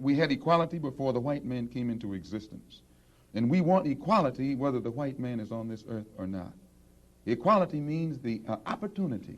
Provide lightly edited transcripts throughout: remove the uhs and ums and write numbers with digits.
we had equality before the white man came into existence. And we want equality whether the white man is on this earth or not. Equality means the opportunity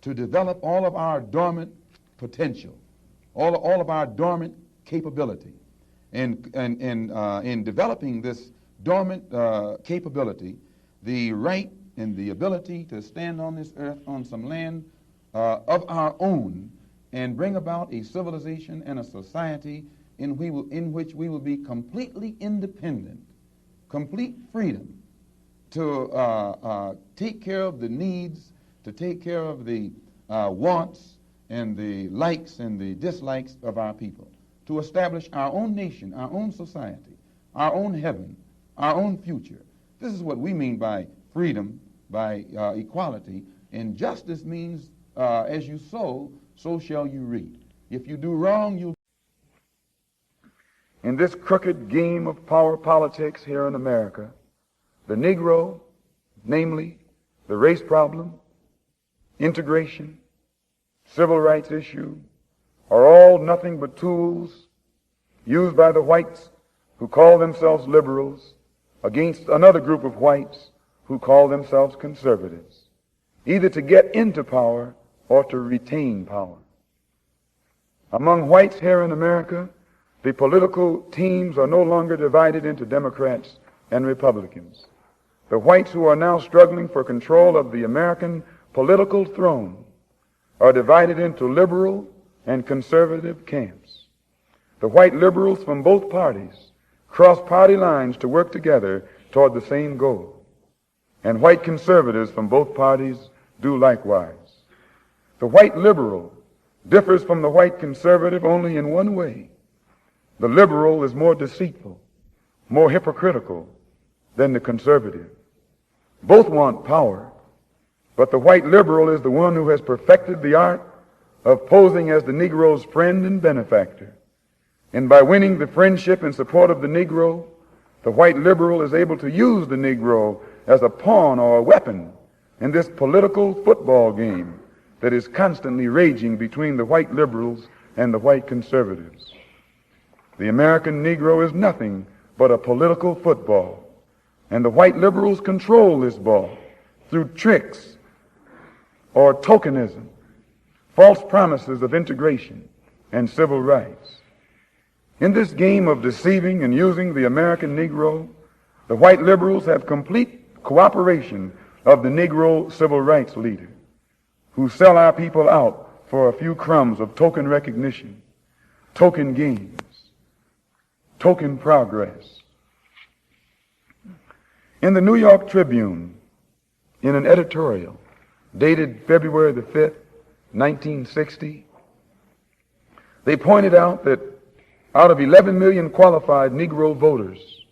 to develop all of our dormant potential, all of our dormant capability. And in developing this dormant capability, the right and the ability to stand on this earth on some land of our own and bring about a civilization and a society in which we will be completely independent, complete freedom to take care of the needs, to take care of the wants and the likes and the dislikes of our people, to establish our own nation, our own society, our own heaven, our own future. This is what we mean by freedom, by equality. And justice means as you sow, so shall you reap. If you do wrong, you'll... In this crooked game of power politics here in America, the Negro, namely the race problem, integration, civil rights issue, are all nothing but tools used by the whites who call themselves liberals against another group of whites who call themselves conservatives, either to get into power or to retain power. Among whites here in America, the political teams are no longer divided into Democrats and Republicans. The whites who are now struggling for control of the American political throne are divided into liberal and conservative camps. The white liberals from both parties cross party lines to work together toward the same goal. And white conservatives from both parties do likewise. The white liberal differs from the white conservative only in one way. The liberal is more deceitful, more hypocritical than the conservative. Both want power, but the white liberal is the one who has perfected the art of posing as the Negro's friend and benefactor. And by winning the friendship and support of the Negro, the white liberal is able to use the Negro as a pawn or a weapon in this political football game that is constantly raging between the white liberals and the white conservatives. The American Negro is nothing but a political football, and the white liberals control this ball through tricks or tokenism, false promises of integration and civil rights. In this game of deceiving and using the American Negro, the white liberals have complete cooperation of the Negro civil rights leader, who sell our people out for a few crumbs of token recognition, token gains, token progress. In the New York Tribune, in an editorial dated February the 5th, 1960, they pointed out that out of 11 million qualified Negro voters,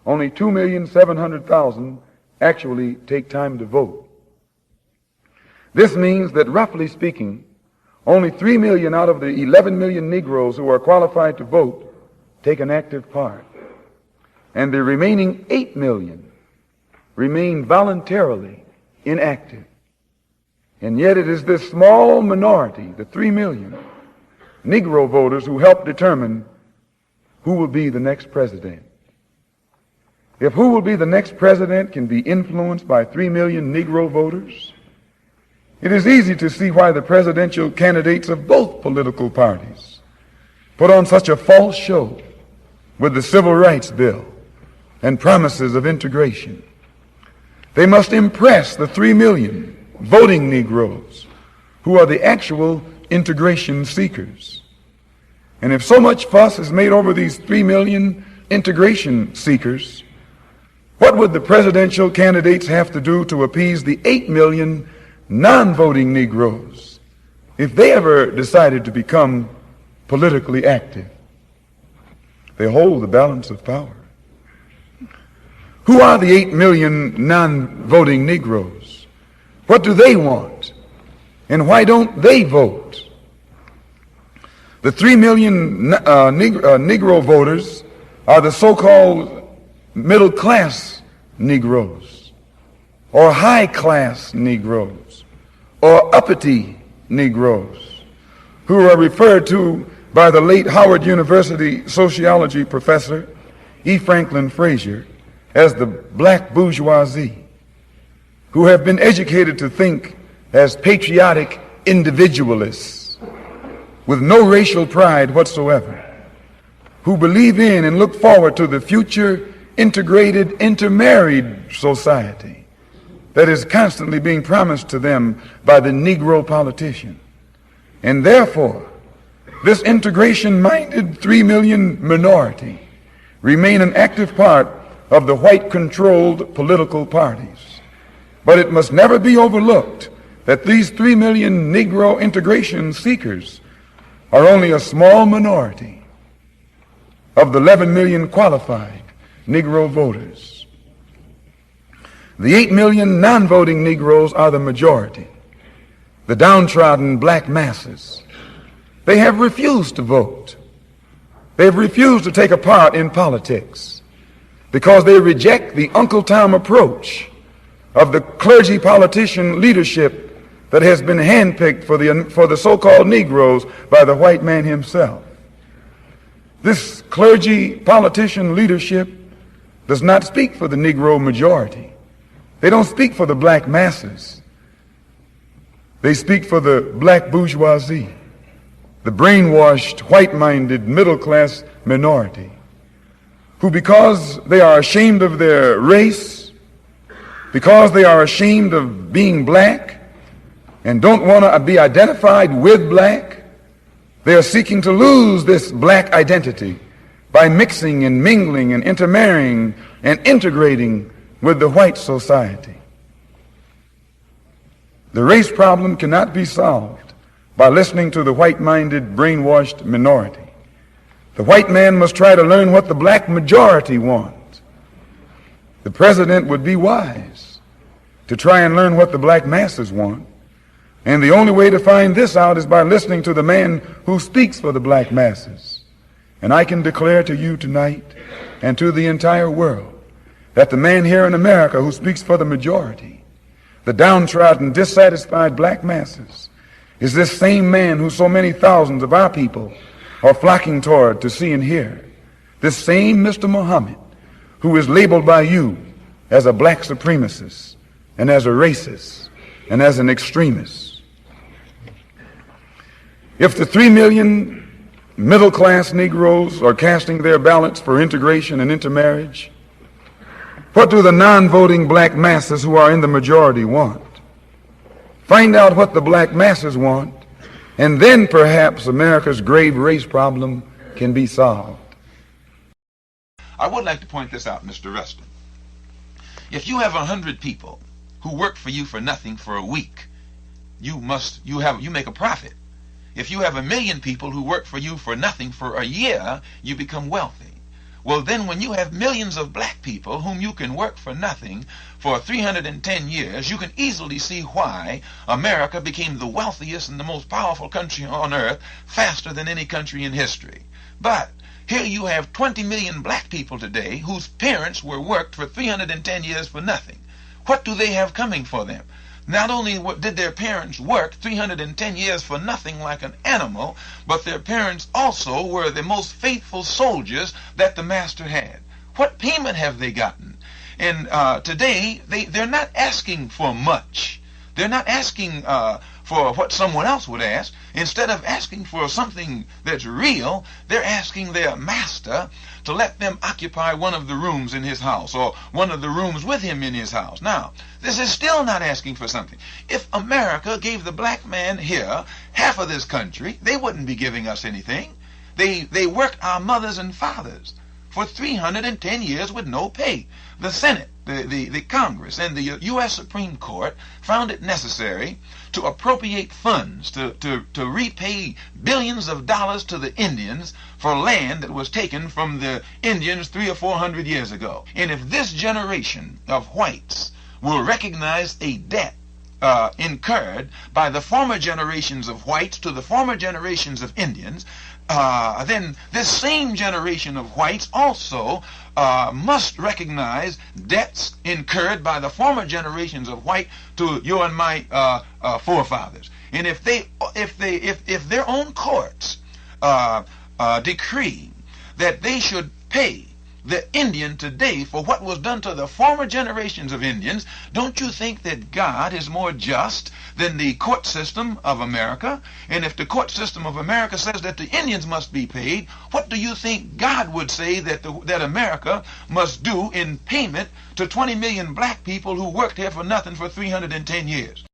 only 2,700,000 actually take time to vote. This means that, roughly speaking, only 3 million out of the 11 million Negroes who are qualified to vote take an active part. And the remaining 8 million remain voluntarily inactive. And yet it is this small minority, the 3 million Negro voters, who help determine who will be the next president. If who will be the next president can be influenced by 3 million Negro voters, it is easy to see why the presidential candidates of both political parties put on such a false show with the Civil Rights Bill and promises of integration. They must impress the 3 million voting Negroes who are the actual integration seekers. And if so much fuss is made over these 3 million integration seekers, what would the presidential candidates have to do to appease the 8 million non-voting Negroes if they ever decided to become politically active? They hold the balance of power. Who are the 8 million non-voting Negroes? What do they want? And why don't they vote? The 3 million Negro voters are the so-called middle-class Negroes, or high-class Negroes, or uppity Negroes, who are referred to by the late Howard University sociology professor E. Franklin Frazier as the black bourgeoisie, who have been educated to think as patriotic individualists with no racial pride whatsoever, who believe in and look forward to the future integrated, intermarried society that is constantly being promised to them by the Negro politician. And therefore, this integration-minded 3 million minority remain an active part of the white-controlled political parties. But it must never be overlooked that these 3 million Negro integration seekers are only a small minority of the 11 million qualified Negro voters. The 8 million non-voting Negroes are the majority, the downtrodden black masses. They have refused to vote. They have refused to take a part in politics because they reject the Uncle Tom approach of the clergy politician leadership that has been handpicked for the so-called Negroes by the white man himself. This clergy politician leadership does not speak for the Negro majority. They don't speak for the black masses. They speak for the black bourgeoisie, the brainwashed, white-minded, middle-class minority, who, because they are ashamed of their race, because they are ashamed of being black and don't want to be identified with black, they are seeking to lose this black identity by mixing and mingling and intermarrying and integrating with the white society. The race problem cannot be solved by listening to the white-minded, brainwashed minority. The white man must try to learn what the black majority wants. The president would be wise to try and learn what the black masses want. And the only way to find this out is by listening to the man who speaks for the black masses. And I can declare to you tonight and to the entire world that the man here in America who speaks for the majority, the downtrodden, dissatisfied black masses, is this same man who so many thousands of our people are flocking toward to see and hear. This same Mr. Muhammad, who is labeled by you as a black supremacist and as a racist and as an extremist. If the 3 million middle-class Negroes are casting their ballots for integration and intermarriage, what do the non-voting black masses who are in the majority want? Find out what the black masses want, and then perhaps America's grave race problem can be solved. I would like to point this out, Mr. Rustin. If you have 100 people who work for you for nothing for a week, you make a profit. If you have 1 million people who work for you for nothing for a year, you become wealthy. Well, then when you have millions of black people whom you can work for nothing for 310 years, you can easily see why America became the wealthiest and the most powerful country on earth faster than any country in history. But here you have 20 million black people today whose parents were worked for 310 years for nothing. What do they have coming for them? Not only did their parents work 310 years for nothing like an animal, but their parents also were the most faithful soldiers that the master had. What payment have they gotten? And today, they're not asking for much. They're not asking for what someone else would ask. Instead of asking for something that's real, they're asking their master to let them occupy one of the rooms in his house or one of the rooms with him in his house. Now, this is still not asking for something. If America gave the black man here half of this country, they wouldn't be giving us anything. They worked our mothers and fathers for 310 years with no pay. The Senate, the Congress, and the U.S. Supreme Court found it necessary to appropriate funds to repay billions of dollars to the Indians for land that was taken from the Indians 300 or 400 years ago. And if this generation of whites will recognize a debt incurred by the former generations of whites to the former generations of Indians, then this same generation of whites also must recognize debts incurred by the former generations of white to you and my forefathers. And if their own courts decree that they should pay the Indian today for what was done to the former generations of Indians, don't you think that God is more just than the court system of America? And if the court system of America says that the Indians must be paid, what do you think God would say that America must do in payment to 20 million black people who worked here for nothing for 310 years?